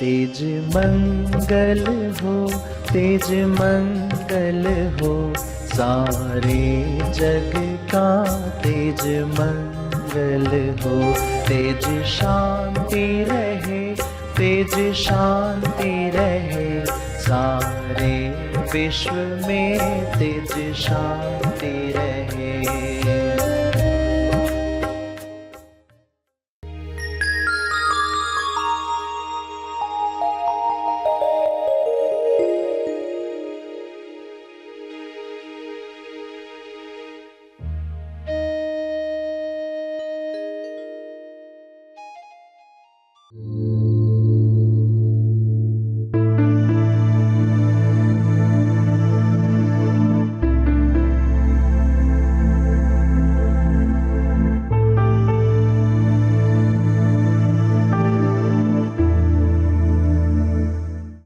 तेज मंगल हो, तेज मंगल हो, सारे जग का तेज मंगल हो। तेज शांति रहे, तेज शांति रहे, सारे विश्व में तेज शांति रहे।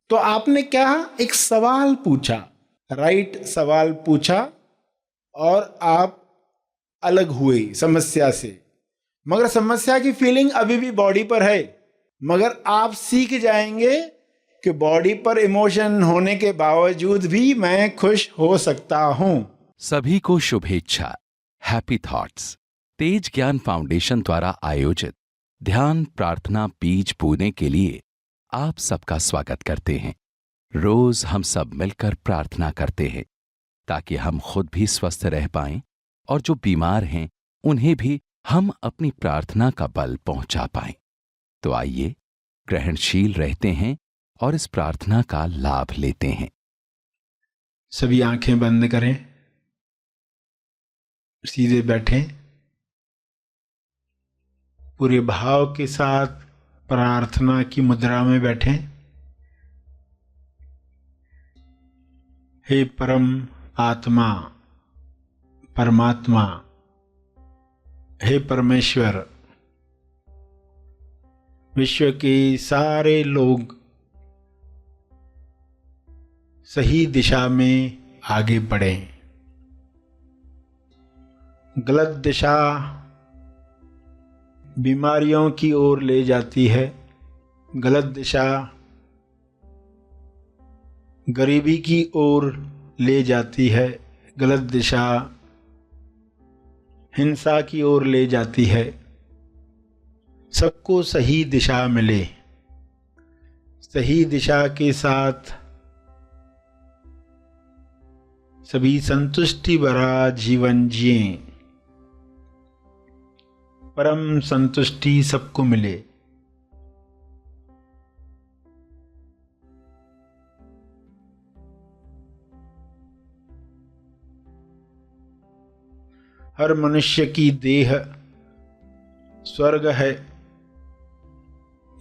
तो आपने क्या एक सवाल पूछा, राइट सवाल पूछा, और आप अलग हुए समस्या से। मगर समस्या की फीलिंग अभी भी बॉडी पर है, मगर आप सीख जाएंगे कि बॉडी पर इमोशन होने के बावजूद भी मैं खुश हो सकता हूं। सभी को शुभेच्छा। हैप्पी थॉट्स तेज ज्ञान फाउंडेशन द्वारा आयोजित ध्यान प्रार्थना बीज बोने के लिए आप सबका स्वागत करते हैं। रोज हम सब मिलकर प्रार्थना करते हैं ताकि हम खुद भी स्वस्थ रह पाएं और जो बीमार हैं उन्हें भी हम अपनी प्रार्थना का बल पहुंचा पाएं। तो आइए ग्रहणशील रहते हैं और इस प्रार्थना का लाभ लेते हैं। सभी आंखें बंद करें, सीधे बैठें, पूरे भाव के साथ प्रार्थना की मुद्रा में बैठें। हे परम आत्मा, परमात्मा, हे परमेश्वर, विश्व के सारे लोग सही दिशा में आगे बढ़ें। गलत दिशा बीमारियों की ओर ले जाती है, गलत दिशा गरीबी की ओर ले जाती है, गलत दिशा हिंसा की ओर ले जाती है। सबको सही दिशा मिले, सही दिशा के साथ सभी संतुष्टि भरा जीवन जिएं, परम संतुष्टि सबको मिले। हर मनुष्य की देह स्वर्ग है।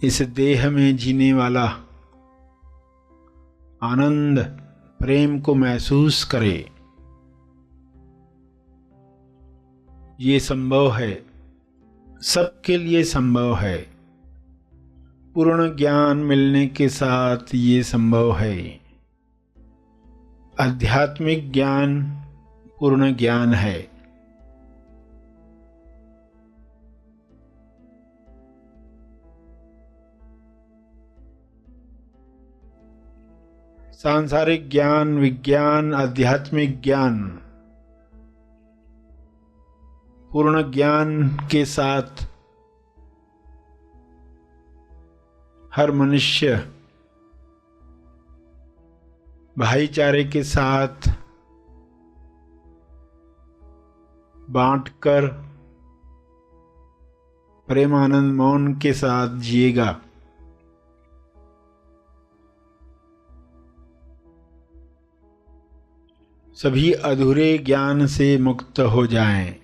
इस देह में जीने वाला आनंद प्रेम को महसूस करे। ये संभव है, सबके लिए संभव है। पूर्ण ज्ञान मिलने के साथ ये संभव है। आध्यात्मिक ज्ञान पूर्ण ज्ञान है। सांसारिक ज्ञान, विज्ञान, आध्यात्मिक ज्ञान पूर्ण ज्ञान के साथ हर मनुष्य भाईचारे के साथ बांटकर प्रेमानंद मौन के साथ जिएगा। सभी अधूरे ज्ञान से मुक्त हो जाएं।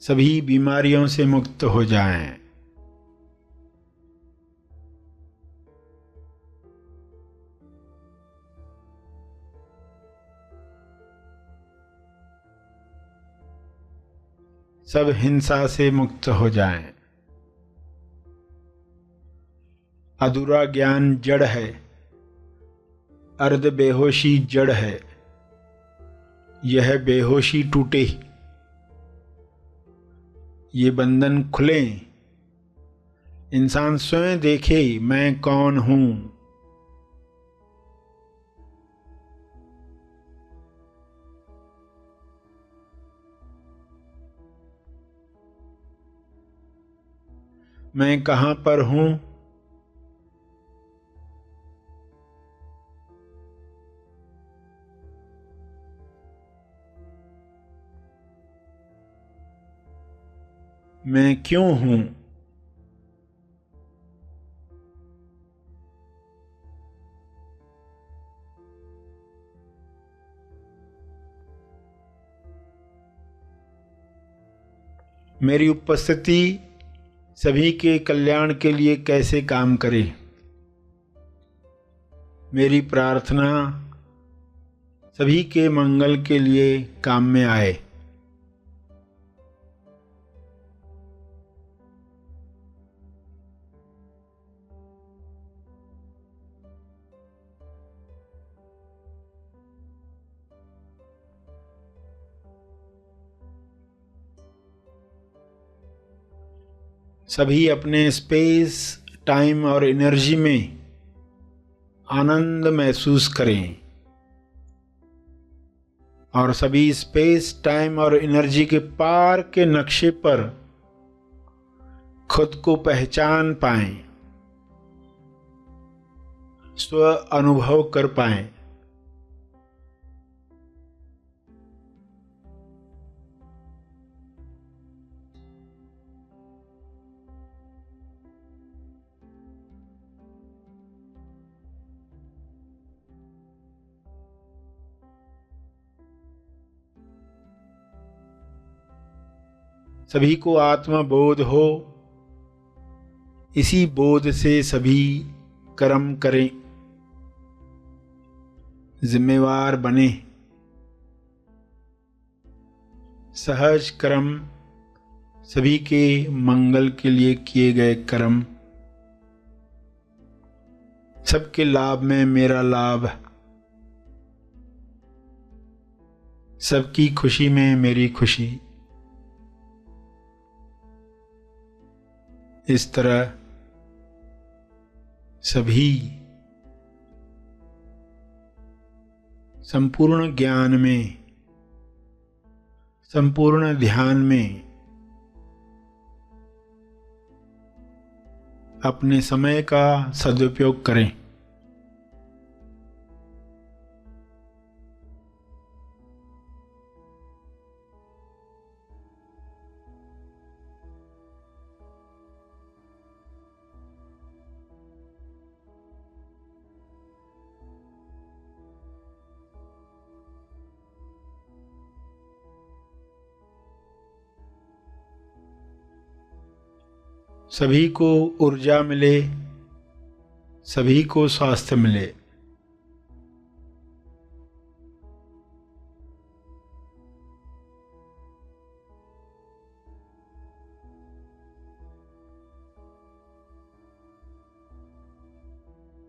सभी बीमारियों से मुक्त हो जाएं। सब हिंसा से मुक्त हो जाएं। अधूरा ज्ञान जड़ है, अर्ध बेहोशी जड़ है, यह बेहोशी टूटे, ये बंधन खुले, इंसान स्वयं देखे मैं कौन हूं। मैं कहां पर हूं, मैं क्यों हूं। मेरी उपस्थिति सभी के कल्याण के लिए कैसे काम करे। मेरी प्रार्थना सभी के मंगल के लिए काम में आए। सभी अपने स्पेस, टाइम और एनर्जी में आनंद महसूस करें और सभी स्पेस, टाइम और एनर्जी के पार के नक्शे पर खुद को पहचान पाएं, स्व अनुभव कर पाएं। सभी को आत्मबोध हो, इसी बोध से सभी कर्म करें, जिम्मेवार बने। सहज कर्म सभी के मंगल के लिए किए गए कर्म, सबके लाभ में मेरा लाभ, सबकी खुशी में मेरी खुशी। इस तरह सभी संपूर्ण ज्ञान में, संपूर्ण ध्यान में अपने समय का सदुपयोग करें। सभी को ऊर्जा मिले, सभी को स्वास्थ्य मिले।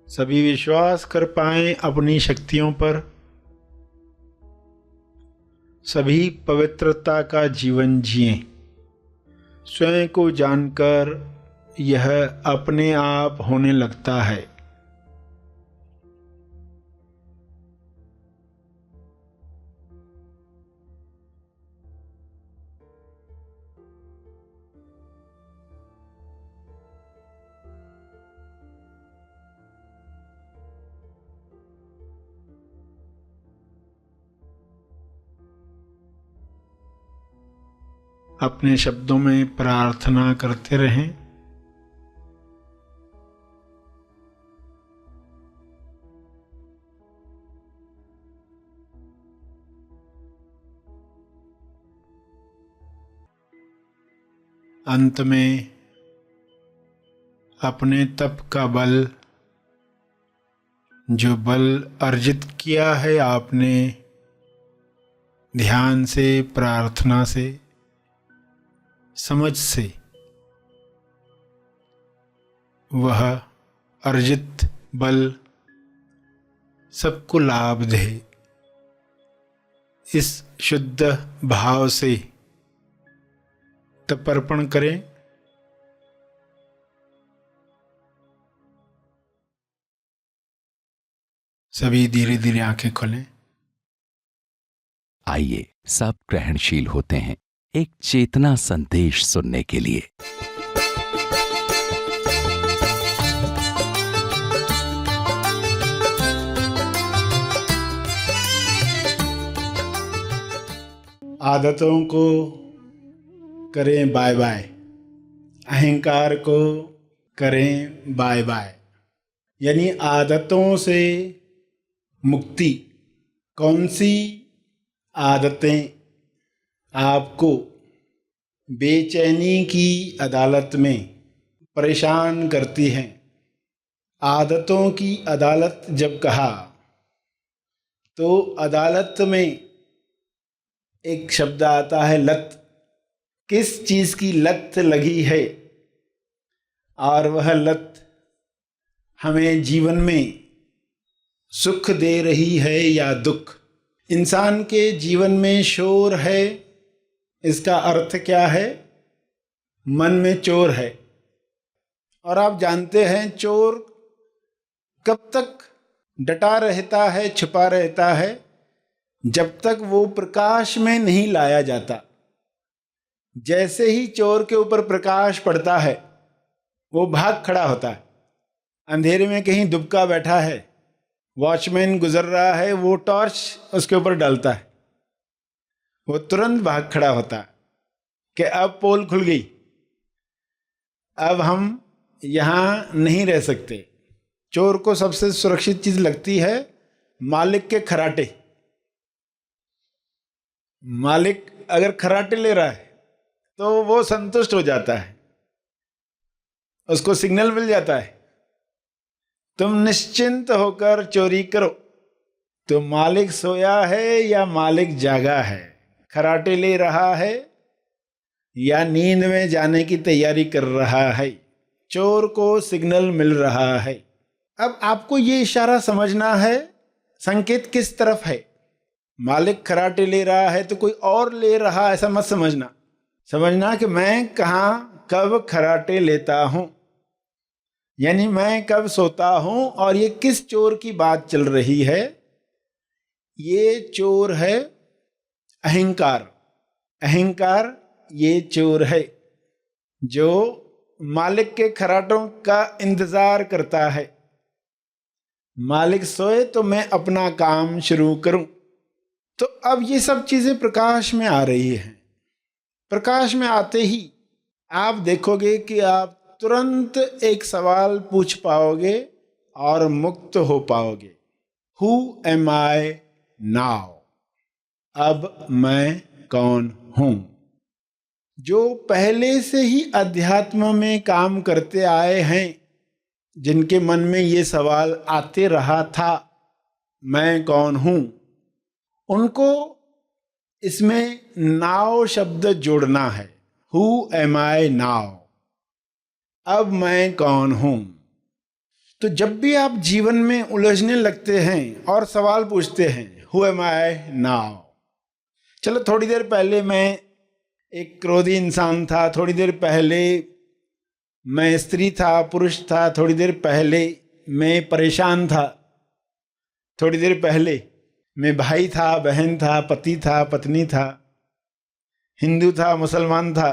सभी विश्वास कर पाएं अपनी शक्तियों पर, सभी पवित्रता का जीवन जिएं। स्वयं को जानकर यह अपने आप होने लगता है। अपने शब्दों में प्रार्थना करते रहें। अंत में अपने तप का बल, जो बल अर्जित किया है आपने ध्यान से, प्रार्थना से, समझ से, वह अर्जित बल सबको लाभ दे। इस शुद्ध भाव से तर्पण करें। सभी धीरे धीरे आंखें खोलें। आइए सब ग्रहणशील होते हैं एक चेतना संदेश सुनने के लिए। आदतों को करें बाय बाय, अहंकार को करें बाय बाय। यानी आदतों से मुक्ति। कौन सी आदतें आपको बेचैनी की अदालत में परेशान करती हैं? आदतों की अदालत जब कहा तो अदालत में एक शब्द आता है लत। किस चीज की लत लगी है और वह लत हमें जीवन में सुख दे रही है या दुख? इंसान के जीवन में शोर है, इसका अर्थ क्या है? मन में चोर है। और आप जानते हैं चोर कब तक डटा रहता है, छुपा रहता है? जब तक वो प्रकाश में नहीं लाया जाता। जैसे ही चोर के ऊपर प्रकाश पड़ता है वो भाग खड़ा होता है। अंधेरे में कहीं दुबका बैठा है, वॉचमैन गुजर रहा है, वो टॉर्च उसके ऊपर डालता है, वो तुरंत भाग खड़ा होता है कि अब पोल खुल गई, अब हम यहां नहीं रह सकते। चोर को सबसे सुरक्षित चीज लगती है मालिक के खराटे। मालिक अगर खराटे ले रहा है तो वो संतुष्ट हो जाता है, उसको सिग्नल मिल जाता है तुम निश्चिंत होकर चोरी करो। तो मालिक सोया है या मालिक जागा है, खराटे ले रहा है या नींद में जाने की तैयारी कर रहा है? चोर को सिग्नल मिल रहा है। अब आपको ये इशारा समझना है संकेत किस तरफ है। मालिक खराटे ले रहा है तो कोई और ले रहा, ऐसा मत समझना। समझना कि मैं कहाँ कब खराटे लेता हूं, यानी मैं कब सोता हूं और ये किस चोर की बात चल रही है। ये चोर है अहंकार। अहंकार ये चोर है जो मालिक के खराटों का इंतजार करता है। मालिक सोए तो मैं अपना काम शुरू करूं। तो अब ये सब चीजें प्रकाश में आ रही हैं। प्रकाश में आते ही आप देखोगे कि आप तुरंत एक सवाल पूछ पाओगे और मुक्त हो पाओगे। Who am I now? अब मैं कौन हूं? जो पहले से ही अध्यात्म में काम करते आए हैं, जिनके मन में ये सवाल आते रहा था मैं कौन हूं, उनको इसमें नाउ शब्द जोड़ना है। Who am I now? अब मैं कौन हूं? तो जब भी आप जीवन में उलझने लगते हैं और सवाल पूछते हैं हु एम आई नाउ। चलो थोड़ी देर पहले मैं एक क्रोधी इंसान था, थोड़ी देर पहले मैं स्त्री था, पुरुष था, थोड़ी देर पहले मैं परेशान था, थोड़ी देर पहले मैं भाई था, बहन था, पति था, पत्नी था, हिंदू था, मुसलमान था।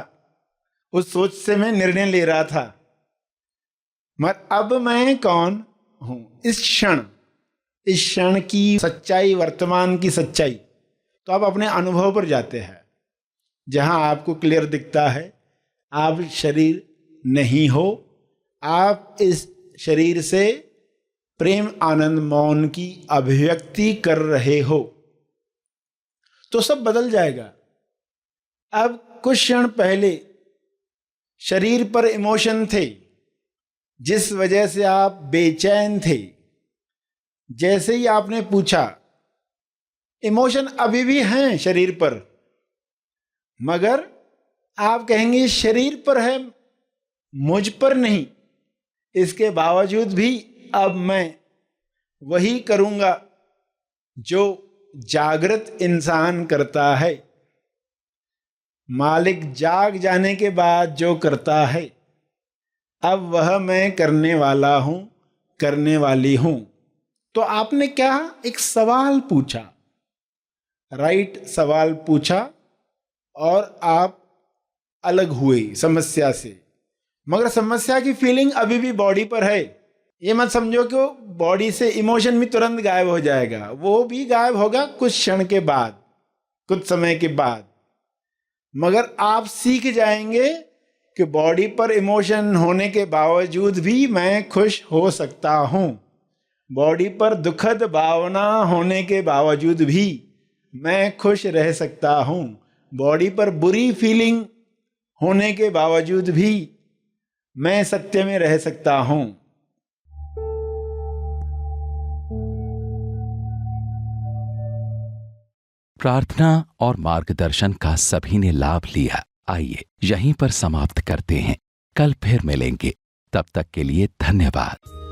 उस सोच से मैं निर्णय ले रहा था। अब मैं कौन हूं? इस क्षण की सच्चाई, वर्तमान की सच्चाई तो आप अपने अनुभव पर जाते हैं, जहां आपको क्लियर दिखता है आप शरीर नहीं हो, आप इस शरीर से प्रेम आनंद मौन की अभिव्यक्ति कर रहे हो, तो सब बदल जाएगा। अब कुछ क्षण पहले शरीर पर इमोशन थे जिस वजह से आप बेचैन थे। जैसे ही आपने पूछा, इमोशन अभी भी हैं शरीर पर, मगर आप कहेंगे शरीर पर है, मुझ पर नहीं। इसके बावजूद भी अब मैं वही करूंगा जो जागृत इंसान करता है, मालिक जाग जाने के बाद जो करता है, अब वह मैं करने वाला हूं, करने वाली हूं। तो आपने क्या एक सवाल पूछा, राइट सवाल पूछा, और आप अलग हुए समस्या से। मगर समस्या की फीलिंग अभी भी बॉडी पर है। ये मत समझो कि वो बॉडी से इमोशन भी तुरंत गायब हो जाएगा, वो भी गायब होगा कुछ क्षण के बाद, कुछ समय के बाद। मगर आप सीख जाएंगे कि बॉडी पर इमोशन होने के बावजूद भी मैं खुश हो सकता हूं, बॉडी पर दुखद भावना होने के बावजूद भी मैं खुश रह सकता हूं, बॉडी पर बुरी फीलिंग होने के बावजूद भी मैं सत्य में रह सकता हूं। प्रार्थना और मार्गदर्शन का सभी ने लाभ लिया। आइए यहीं पर समाप्त करते हैं, कल फिर मिलेंगे। तब तक के लिए धन्यवाद।